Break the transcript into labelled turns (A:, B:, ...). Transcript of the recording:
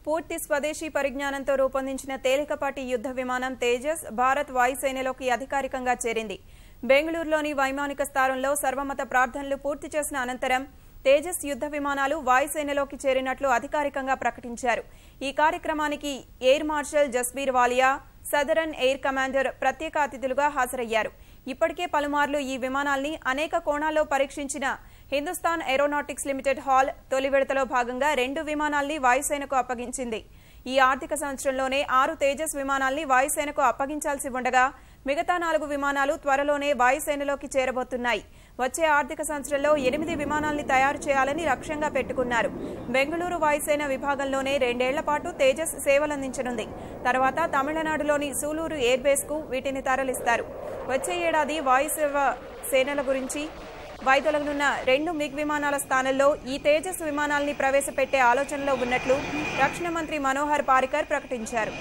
A: పూర్తి స్వదేశీ పరిజ్ఞానంతో రూపొందించిన తేలికపాటి యుద్ధ విమానం తేజస్ భారత్ వాయుసేనలోకి అధికారికంగా చేరింది. బెంగళూరులోని వైమానిక స్థావరంలో సర్వమత ప్రార్థనలు పూర్తి చేసిన అనంతరం తేజస్ యుద్ధ విమానాలు వాయుసేనలోకి చేరినట్లు అధికారికంగా ప్రకటించారు. ఈ కార్యక్రమానికి air marshal Jasbir వాలియా, southern air commander ప్రత్యేక అతిథులుగా హాజరయ్యారు. ఇప్పటికే పలుమార్లు ఈ విమానాల్ని అనేక కోణాల్లో పరీక్షించిన హిందుస్థాన్ ఏరోనాటిక్స్ లిమిటెడ్ హాల్ తొలి విడతలో భాగంగా 2 విమానాల్ని వాయుసేనకు అప్పగించింది. ఈ ఆర్థిక సంవత్సరంలోనే 6 తేజస్ విమానాల్ని వాయుసేనకు అప్పగించాల్సి ఉండగా మిగతా 4 విమానాలు త్వరలోనే వాయుసేనలోకి చేరబోతున్నాయి. వచ్చే ఆర్థిక సంవత్సరంలో 8 విమానాల్ని తయారు చేయాలని లక్ష్యంగా పెట్టుకున్నారు. బెంగళూరు వాయుసేన విభాగంలోనే 2 ఏళ్ల పాటు తేజస్ సేవలందించనుంది. తర్వాత తమిళనాడులోని సూలూరు ఎయిర్ బేస్ కు వీటిని తరలిస్తారు. వచ్చే ఏడాది వాయుసేవ సేనల గురించి వైదొలగనున్న 2 మిగ్ విమానాల స్థానంలో ఈ తేజస్ విమానాల్ని ప్రవేశపెట్టే ఆలోచనలో ఉన్నట్లు రక్షణ మంత్రి మనోహర్ పారికర్ ప్రకటించారు.